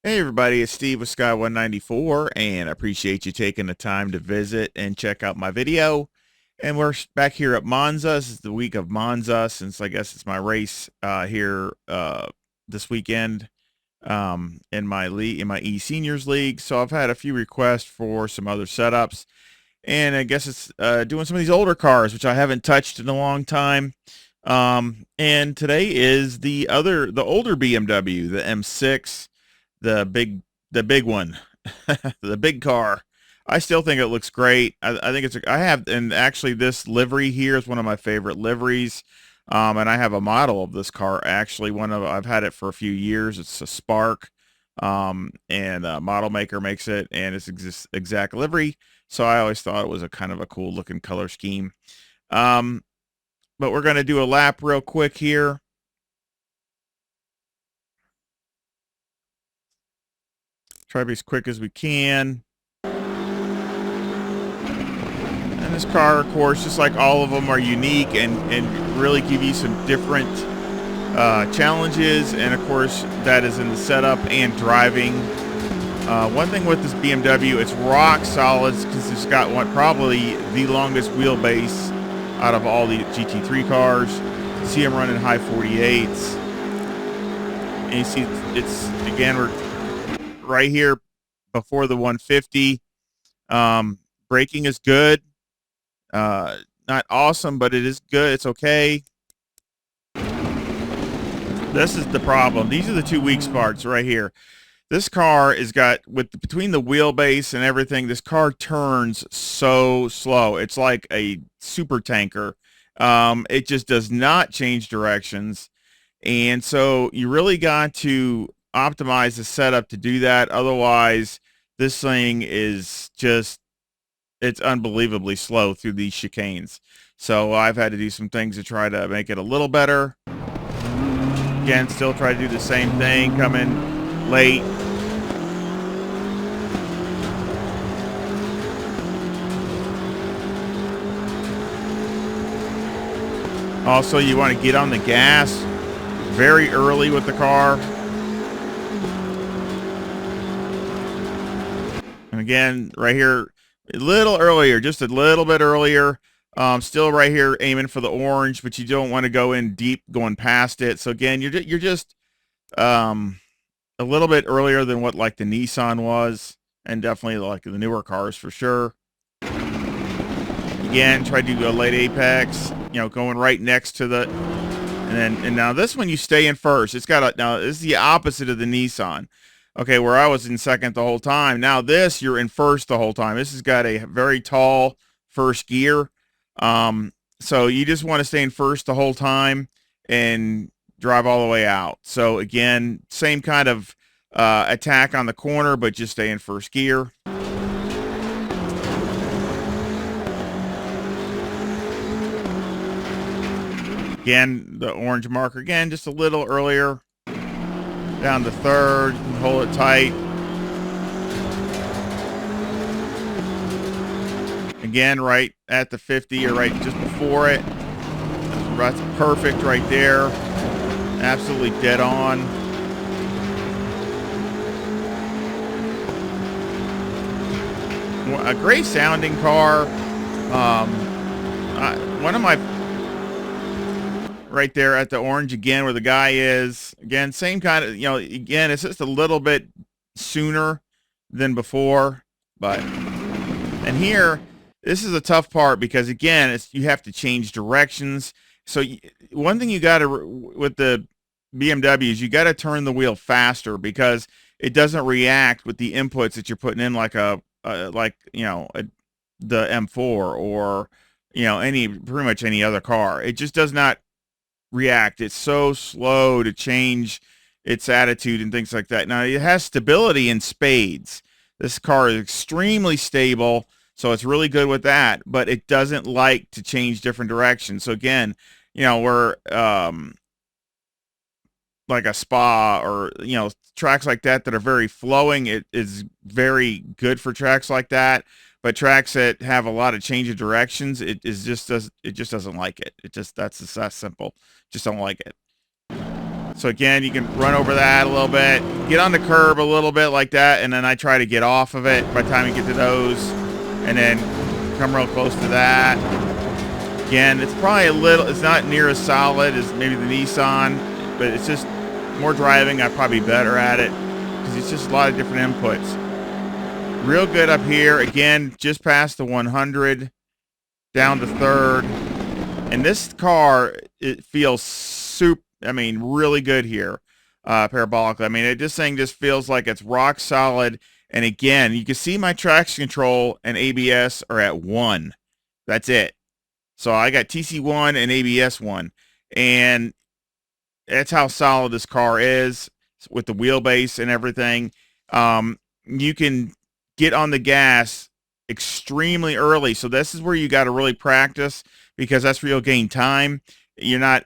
Hey everybody, it's Steve with Sky194 and I appreciate you taking the time to visit and check out my video. And we're back here at MONZA. This is the week of MONZA since I guess it's my race here this weekend in my league, in my E-Seniors League. So I've had a few requests for some other setups. And I guess it's doing some of these older cars, which I haven't touched in a long time. And today is the older BMW, the M6, the big one, the big car. I still think it looks great. I think I have, and actually this livery here is one of my favorite liveries. And I have a model of this car. Actually, I've had it for a few years. It's a Spark. And a model maker makes it, and it's exact livery. So I always thought it was a kind of a cool looking color scheme. Um, but we're going to do a lap real quick here. Try to be as quick as we can. And this car, of course, just like all of them, are unique and really give you some different challenges. And of course, that is in the setup and driving. One thing with this BMW, it's rock solid because it's got probably the longest wheelbase out of all the GT3 cars. See them running high 48s. And you see it's again, we're right here before the 150. Braking is good. Not awesome, but it is good. It's okay. This is the problem. These are the two weak spots right here. This car is got, between the wheelbase and everything, this car turns so slow. It's like a super tanker. It just does not change directions. And so you really got to optimize the setup to do that. Otherwise, this thing is just, it's unbelievably slow through these chicanes. So I've had to do some things to try to make it a little better. Again, still try to do the same thing, come in late. Also, you want to get on the gas very early with the car. And again, right here, a little earlier, just a little bit earlier. Still right here aiming for the orange, but you don't want to go in deep going past it. So again, you're just a little bit earlier than what like the Nissan was, and definitely like the newer cars for sure. Again, try to do a late apex, going right next to the, and now this one you stay in first. It's got now this is the opposite of the Nissan. Okay, where I was in second the whole time. Now this, you're in first the whole time. This has got a very tall first gear. So you just want to stay in first the whole time and drive all the way out. So again, same kind of attack on the corner, but just stay in first gear. Again, the orange marker, again, just a little earlier. Down to third, hold it tight. Again, right at the 50 or right just before it. That's perfect right there. Absolutely dead on. A great sounding car. One of my, right there at the orange again where the guy is, again, same kind of, again, it's just a little bit sooner than before, but, and here, this is a tough part because again, you have to change directions. So one thing you got to, with the BMW, is you got to turn the wheel faster because it doesn't react with the inputs that you're putting in, like the M4 or pretty much any other car. It just does not react. It's so slow to change its attitude and things like that. Now it has stability in spades. This car is extremely stable, so it's really good with that, but it doesn't like to change different directions. So again, we're like a Spa or tracks like that are very flowing. It is very good for tracks like that. But tracks that have a lot of change of directions, it just doesn't like it. That's simple. Just don't like it. So again, you can run over that a little bit, get on the curb a little bit like that, and then I try to get off of it by the time you get to those, and then come real close to that. Again, it's probably a little, it's not near as solid as maybe the Nissan, but it's just more driving. I'm probably better at it because it's just a lot of different inputs. Real good up here. Again, just past the 100, down to third. And this car, it feels super, I mean, really good here, parabolically. I mean, this thing just feels like it's rock solid. And again, you can see my traction control and ABS are at 1. That's it. So I got TC1 and ABS 1. And that's how solid this car is with the wheelbase and everything. You can get on the gas extremely early. So this is where you got to really practice, because that's where you'll gain time. You can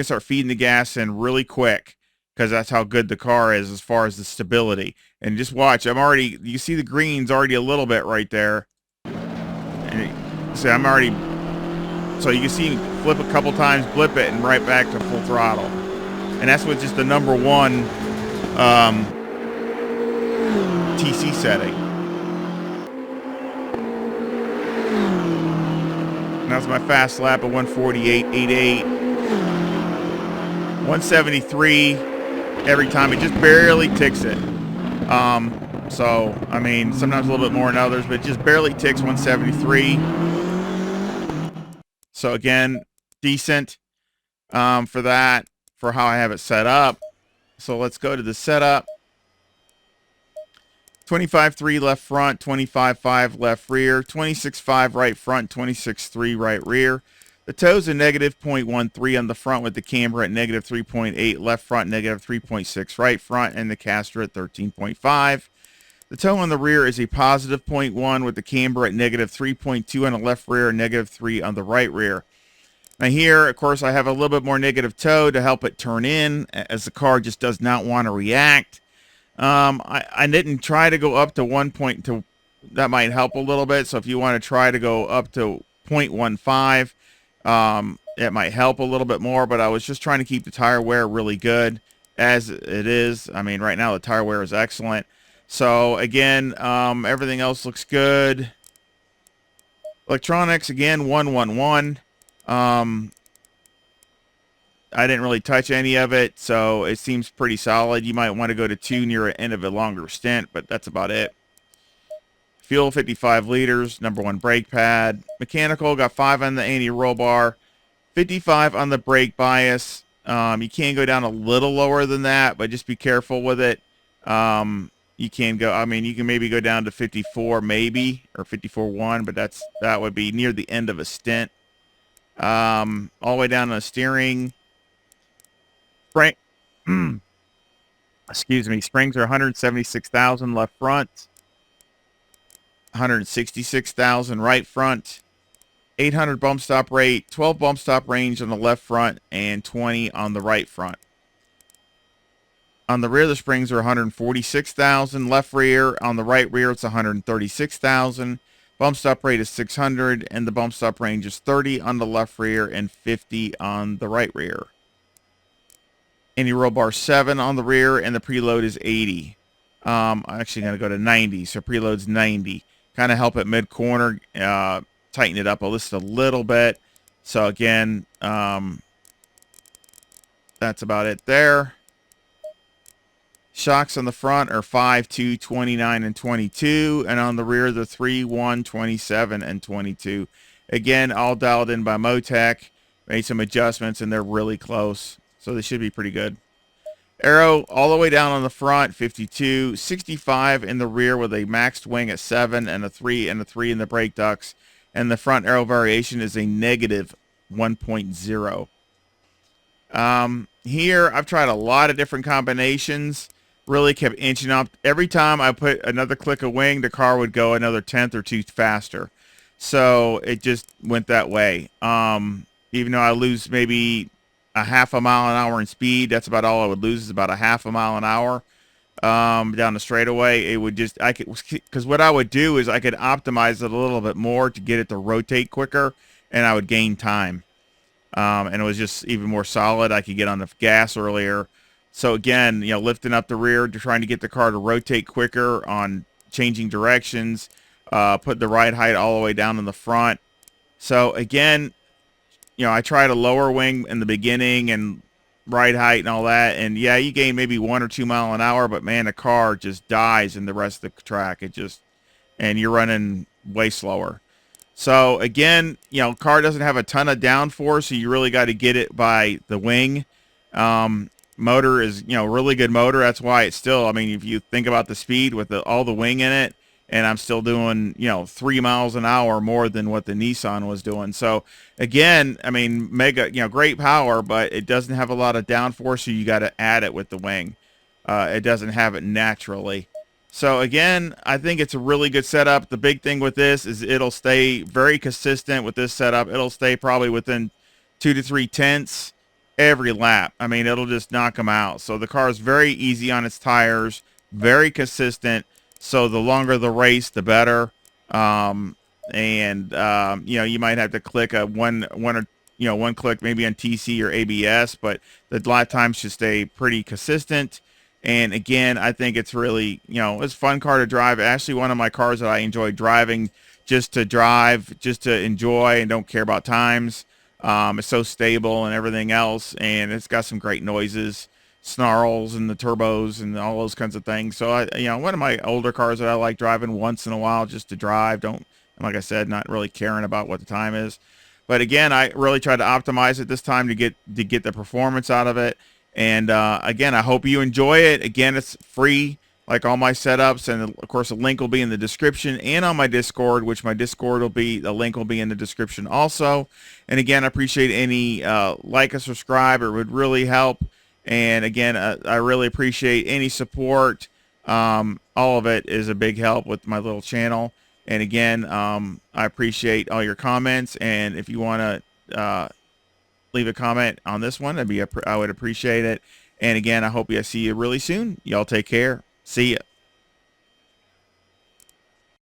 start feeding the gas in really quick, because that's how good the car is as far as the stability. And just watch, you see the green's already a little bit right there. And so so you can see flip a couple times, blip it, and right back to full throttle. And that's with just the number 1 TC setting. And that's my fast lap of 148.88. 173 every time. It just barely ticks it. So, I mean, sometimes a little bit more than others, but it just barely ticks 173. So again, decent for that, for how I have it set up. So let's go to the setup. 25.3 left front, 25.5 left rear, 26.5 right front, 26.3 right rear. The toe's a negative 0.13 on the front with the camber at negative 3.8 left front, negative 3.6 right front, and the caster at 13.5. The toe on the rear is a positive 0.1 with the camber at negative 3.2 on the left rear and negative 3 on the right rear. Now here, of course, I have a little bit more negative toe to help it turn in, as the car just does not want to react. I didn't try to go up to 1.2. That might help a little bit. So if you want to try to go up to 0.15, it might help a little bit more. But I was just trying to keep the tire wear really good as it is. I mean, right now the tire wear is excellent. So again, everything else looks good. Electronics, again, 111. I didn't really touch any of it, so it seems pretty solid. You might want to go to 2 near the end of a longer stint, but that's about it. Fuel, 55 liters, number 1 brake pad. Mechanical, got 5 on the anti-roll bar, 55 on the brake bias. You can go down a little lower than that, but just be careful with it. You can go, I mean, you can maybe go down to 54 maybe, or 54.1, but that would be near the end of a stint. All the way down to the steering. Spring, excuse me, springs are 176,000 left front, 166,000 right front, 800 bump stop rate, 12 bump stop range on the left front, and 20 on the right front. On the rear, the springs are 146,000 left rear. On the right rear, it's 136,000. Bump stop rate is 600, and the bump stop range is 30 on the left rear and 50 on the right rear. Anti-roll bar 7 on the rear, and the preload is 80. I'm actually going to go to 90, so preload's 90. Kind of help at mid-corner, tighten it up just a little bit. So again, that's about it there. Shocks on the front are 5, 2, 29, and 22, and on the rear, the 3, 1, 27, and 22. Again, all dialed in by Motec. Made some adjustments, and they're really close. So they should be pretty good. Aero all the way down on the front, 52, 65 in the rear with a maxed wing at 7 and a 3 and a 3 in the brake ducts. And the front aero variation is a negative 1.0. Here, I've tried a lot of different combinations. Really kept inching up. Every time I put another click of wing, the car would go another 1/10 or 2 faster. So it just went that way. Even though I lose maybe a half a mile an hour in speed, that's about all I would lose, is about a half a mile an hour down the straightaway. It would just, because what I would do is I could optimize it a little bit more to get it to rotate quicker, and I would gain time. and it was just even more solid. I could get on the gas earlier. So again, lifting up the rear, trying to get the car to rotate quicker on changing directions, put the ride height all the way down in the front. So again, I tried a lower wing in the beginning and ride height and all that, and yeah, you gain maybe 1 or 2 miles an hour, but man, the car just dies in the rest of the track. And you're running way slower. So again, car doesn't have a ton of downforce, so you really got to get it by the wing. Motor is, really good motor. That's why it's still, I mean, if you think about the speed with all the wing in it, and I'm still doing, 3 miles an hour more than what the Nissan was doing. So again, I mean, mega, great power, but it doesn't have a lot of downforce, so you got to add it with the wing. It doesn't have it naturally. So again, I think it's a really good setup. The big thing with this is it'll stay very consistent with this setup. It'll stay probably within 2 to 3 tenths every lap. I mean, it'll just knock them out. So the car is very easy on its tires, very consistent. So the longer the race, the better. You might have to click one click maybe on TC or ABS, but the lap time should stay pretty consistent. And again, I think it's really, it's a fun car to drive. Actually, one of my cars that I enjoy driving just to drive, just to enjoy and don't care about times. It's so stable and everything else, and it's got some great noises, snarls and the turbos and all those kinds of things. So one of my older cars that I like driving once in a while just to drive. Like I said, not really caring about what the time is. But again, I really try to optimize it this time to get the performance out of it. And again, I hope you enjoy it. Again, it's free, like all my setups, and of course, a link will be in the description and on my Discord, which my Discord the link will be in the description also. And again, I appreciate any like and subscribe. It would really help. And again, I really appreciate any support. All of it is a big help with my little channel. And again, I appreciate all your comments. And if you want to leave a comment on this one, I would appreciate it. And again, I hope I see you really soon. Y'all take care. See ya.